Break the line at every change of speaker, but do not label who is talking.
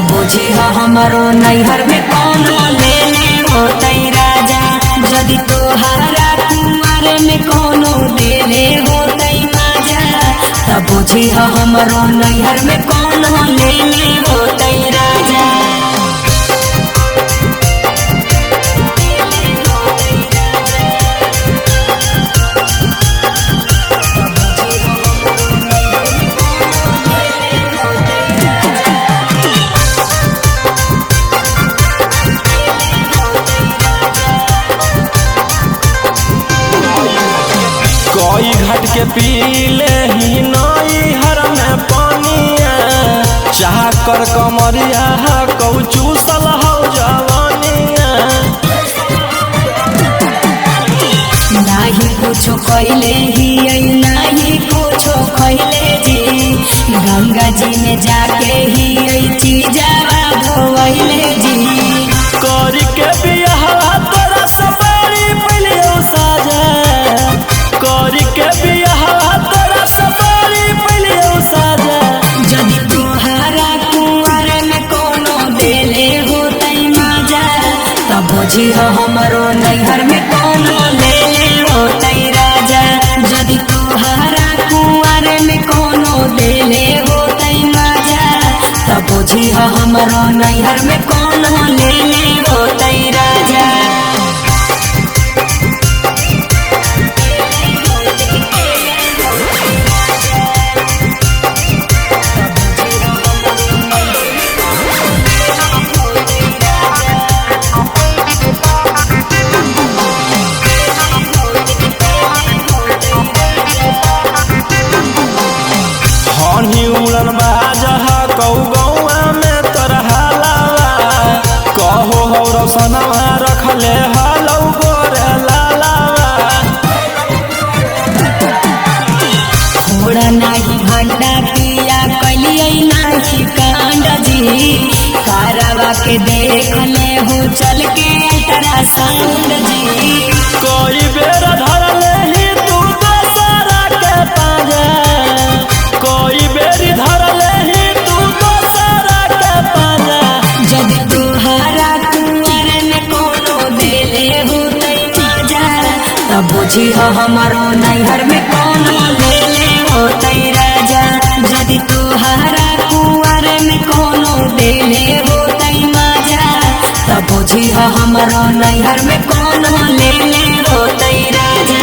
तब बुझी हमारो नैहर में कौन ले होते राजा। यदि तोहरा कुमार में कोनो देले होते माजा, तब बुझी हमारो नैहर में कौन ले होते राजा।
कोई घट के पीले ही नई हर में पानिया, चाह कर कमरिया कौचू सलहौ जवानिया।
नाही कुछो कहले ही नाही कुछो कहले जी, गंगा जी में जाके ही चीजावा धोवैले जी।
करी के बियाह तोरा सवारी पहले साजा, करी के बियाह तोरा सवारी पहले साजा।
यदि तोहरा कुंवर में कोनो देले होते माजा, तब बुझी हमारो नैहर में कोनो ले होते राजा। यदि तोहरा कुंवर में कोनो देले होते माजा, तब बुझी हमारो नैहर में कोनो ले होते राजा।
हनी उड़न बाजह कौ गौआ में तरहलावा, कहो हो रोशनवा रखले हलौ गोरे लालावा।
थोड़ा नाही भंडा पिया कलियै नाही कांड जी, कारवा के देख ले हो चल के अल्ट्रासाउंड जी।
कोई बेर धरले ही तू दोसरा के पाजा, कोई बेरी धरले ही तू दोसरा के पाजा।
जब तोहरा कुंवर में कोनो देले होते माजा, तब बुझी हमारो नैहर में कोनो देले होते राजा। यदि तोहरा कुंवर में कोनो देले होते माजा, तब बुझी हमारो नैहर में कोनो ले होते राजा।